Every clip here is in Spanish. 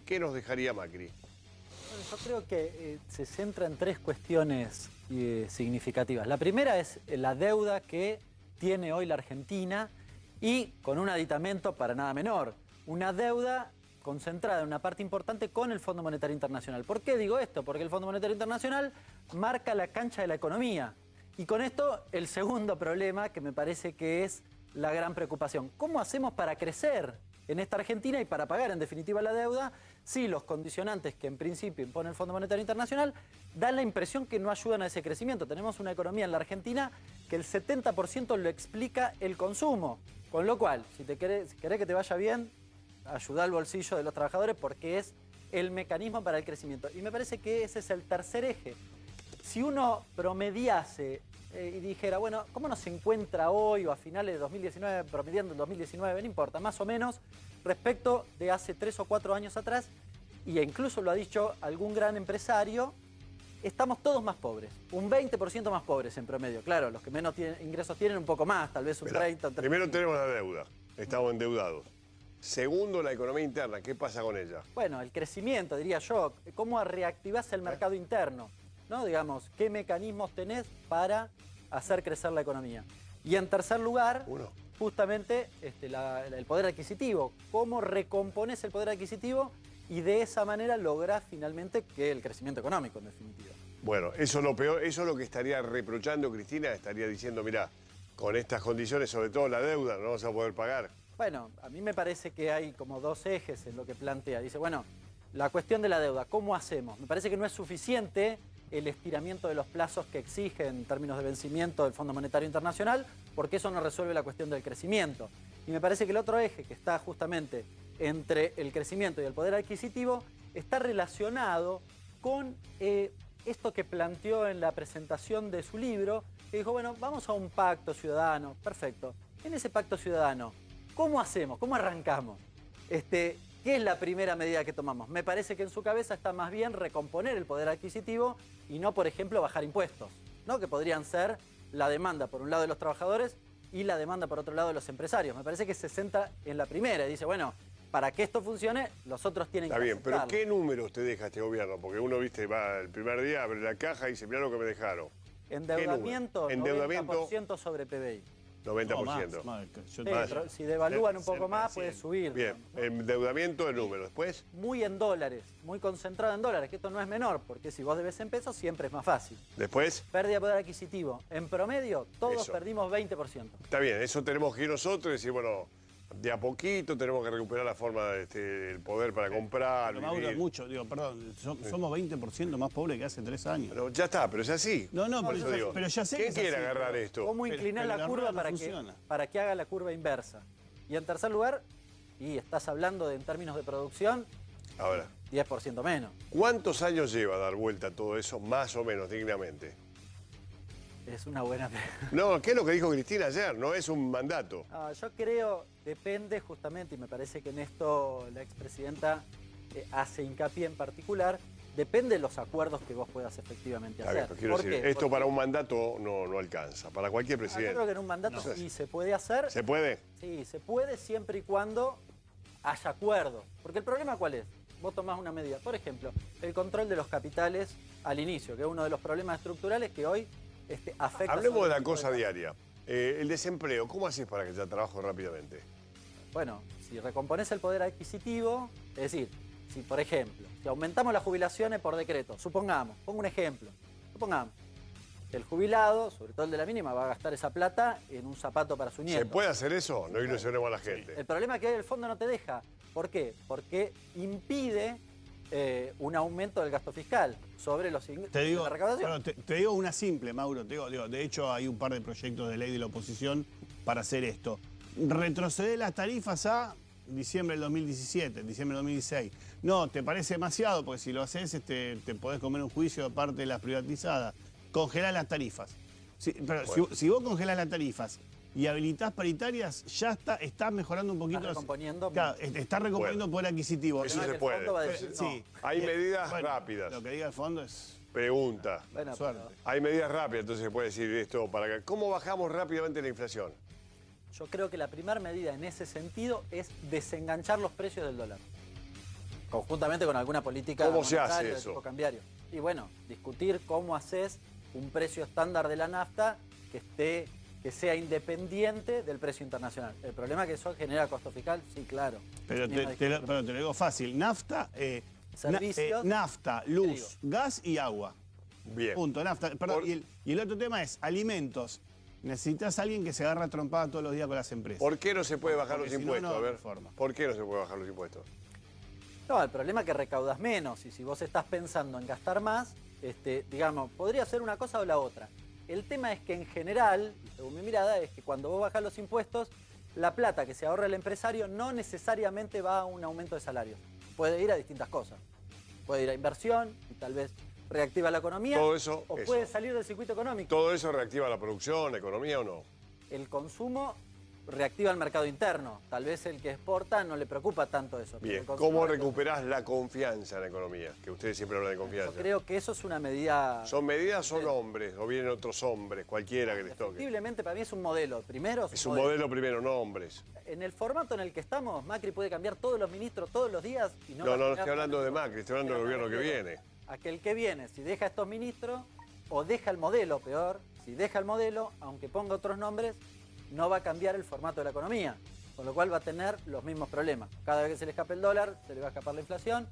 ¿qué nos dejaría Macri? Bueno, yo creo que se centra en tres cuestiones significativas. La primera es la deuda que tiene hoy la Argentina y con un aditamento para nada menor. Una deuda concentrada en una parte importante con el Fondo Monetario Internacional. ¿Por qué digo esto? Porque el Fondo Monetario Internacional marca la cancha de la economía. Y con esto, el segundo problema que me parece que es la gran preocupación. ¿Cómo hacemos para crecer en esta Argentina y para pagar en definitiva la deuda si los condicionantes que en principio impone el Fondo Monetario Internacional dan la impresión que no ayudan a ese crecimiento? Tenemos una economía en la Argentina que el 70% lo explica el consumo. Con lo cual, si querés que te vaya bien, ayuda al bolsillo de los trabajadores porque es el mecanismo para el crecimiento. Y me parece que ese es el tercer eje. Si uno promediase y dijera, bueno, ¿cómo nos encuentra hoy o a finales de 2019, promediando el 2019, no importa, más o menos, respecto de hace 3 o 4 años atrás, y incluso lo ha dicho algún gran empresario, estamos todos más pobres, un 20% más pobres en promedio. Claro, los que menos ingresos tienen un poco más, tal vez un 30 o 30. Primero tenemos la deuda, estamos endeudados. Segundo, la economía interna, ¿qué pasa con ella? Bueno, el crecimiento, diría yo, cómo reactivás el mercado interno, ¿no? Digamos, ¿qué mecanismos tenés para hacer crecer la economía? Y en tercer lugar, justamente el poder adquisitivo. ¿Cómo recompones el poder adquisitivo y de esa manera lográs finalmente que el crecimiento económico, en definitiva? Bueno, eso es lo peor, eso es lo que estaría reprochando Cristina, estaría diciendo, mirá, con estas condiciones, sobre todo la deuda, no vamos a poder pagar. Bueno, a mí me parece que hay como dos ejes en lo que plantea. Dice, bueno, la cuestión de la deuda, ¿cómo hacemos? Me parece que no es suficiente el estiramiento de los plazos que exige en términos de vencimiento del Fondo Monetario Internacional, porque eso no resuelve la cuestión del crecimiento. Y me parece que el otro eje que está justamente entre el crecimiento y el poder adquisitivo está relacionado con esto que planteó en la presentación de su libro, que dijo, bueno, vamos a un pacto ciudadano, perfecto. En ese pacto ciudadano, ¿cómo hacemos? ¿Cómo arrancamos? ¿Qué es la primera medida que tomamos? Me parece que en su cabeza está más bien recomponer el poder adquisitivo y no, por ejemplo, bajar impuestos, ¿no? Que podrían ser la demanda, por un lado, de los trabajadores y la demanda, por otro lado, de los empresarios. Me parece que se centra en la primera y dice, bueno, para que esto funcione, los otros tienen que aceptarlo. Está bien, pero ¿qué números te deja este gobierno? Porque uno, viste, va el primer día, abre la caja y dice, mirá lo que me dejaron. Endeudamiento, 90% sobre PBI. 90%. Más, pero si devalúan un poco más, puede subir. Bien, endeudamiento de número. Después. Muy en dólares, muy concentrado en dólares, que esto no es menor, porque si vos debes en pesos, siempre es más fácil. Después. Pérdida de poder adquisitivo. En promedio, todos perdimos 20%. Está bien, eso tenemos que ir nosotros y decir, bueno, de a poquito tenemos que recuperar la forma, el poder para comprar, pero Mauro, mucho, digo, perdón, somos 20% más pobres que hace 3 años. Pero ya está, pero es así. No, por eso digo. Pero ya sé ¿Quién quiere agarrar esto? ¿Cómo inclinar la curva para que haga la curva inversa? Y en tercer lugar, y estás hablando en términos de producción, ahora 10% menos. ¿Cuántos años lleva dar vuelta todo eso, más o menos, dignamente? Es una buena pregunta. No, ¿qué es lo que dijo Cristina ayer? No es un mandato. No, yo creo, depende justamente, y me parece que en esto la expresidenta hace hincapié en particular, depende de los acuerdos que vos puedas efectivamente hacer. Bien, quiero decir, esto para un mandato no alcanza, para cualquier presidente. Yo creo que en un mandato sí se puede hacer. ¿Se puede? Sí, se puede siempre y cuando haya acuerdo. Porque el problema ¿cuál es? Vos tomás una medida. Por ejemplo, el control de los capitales al inicio, que es uno de los problemas estructurales que hoy afecta. Hablemos de la cosa diaria. El desempleo, ¿cómo haces para que haya trabajo rápidamente? Bueno, si recomponés el poder adquisitivo, es decir, si por ejemplo, si aumentamos las jubilaciones por decreto, supongamos, pongo un ejemplo, supongamos, el jubilado, sobre todo el de la mínima, va a gastar esa plata en un zapato para su nieto. ¿Se puede hacer eso? No ilusionemos a la gente. El problema es que el fondo no te deja. ¿Por qué? Porque impide un aumento del gasto fiscal sobre los ingresos de la recaudación. Bueno, te digo una simple, Mauro. De hecho, hay un par de proyectos de ley de la oposición para hacer esto. Retroceder las tarifas a diciembre del 2017, diciembre del 2016. No, ¿te parece demasiado? Porque si lo haces, te podés comer un juicio de parte de las privatizadas. Congelar las tarifas. Pero bueno, si vos congelás las tarifas y habilitás paritarias, ya estás mejorando un poquito. Estás recomponiendo. Claro, estás recomponiendo poder adquisitivo. Eso se puede. Sí. Hay medidas rápidas. Lo que diga el fondo es... Pregunta. Bueno, suerte. Hay medidas rápidas, entonces se puede decir esto para que... ¿Cómo bajamos rápidamente la inflación? Yo creo que la primera medida en ese sentido es desenganchar los precios del dólar. conjuntamente con alguna política ¿Cómo se hace monetaria de eso? tipo cambiario. Y bueno, discutir cómo haces un precio estándar de la nafta que sea independiente del precio internacional. El problema es que eso genera costo fiscal, sí, claro. Pero Misma te lo digo fácil. Nafta, Servicios, nafta, luz, gas y agua. Bien. Punto, nafta. Perdón, y el otro tema es alimentos. Necesitas a alguien que se agarra trompada todos los días con las empresas. ¿Por qué no se puede bajar Porque los si no, impuestos? no A ver, reforma. ¿por qué no se puede bajar los impuestos? No, el problema es que recaudas menos y si vos estás pensando en gastar más, digamos, podría ser una cosa o la otra. El tema es que en general, y según mi mirada, es que cuando vos bajás los impuestos, la plata que se ahorra el empresario no necesariamente va a un aumento de salarios. Puede ir a distintas cosas. Puede ir a inversión y tal vez reactiva la economía. Todo eso, o eso. puede salir del circuito económico. ¿Todo eso reactiva la producción, la economía o no? El consumo reactiva el mercado interno. Tal vez el que exporta no le preocupa tanto eso. pero Bien, el consumo ¿cómo reactiva. recuperás la confianza en la economía? Que ustedes siempre hablan de confianza. Yo creo que eso es una medida... ¿Son medidas, son hombres o vienen otros hombres, cualquiera que les toque? Efectivamente, para mí es un modelo. Primero Es un modelo primero, no hombres. En el formato en el que estamos, Macri puede cambiar todos los ministros todos los días y no No, va a no, no generar estoy hablando de nada. Macri, estoy hablando del Pero gobierno que me refiero viene. a que el que viene, si deja estos ministros, o deja el modelo, peor, si deja el modelo, aunque ponga otros nombres, no va a cambiar el formato de la economía. Con lo cual va a tener los mismos problemas. Cada vez que se le escape el dólar, se le va a escapar la inflación.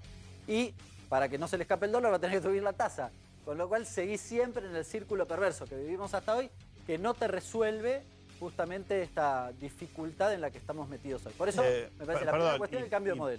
Y para que no se le escape el dólar, va a tener que subir la tasa. Con lo cual seguís siempre en el círculo perverso que vivimos hasta hoy, que no te resuelve justamente esta dificultad en la que estamos metidos hoy. Por eso me parece la primera cuestión el cambio de modelo.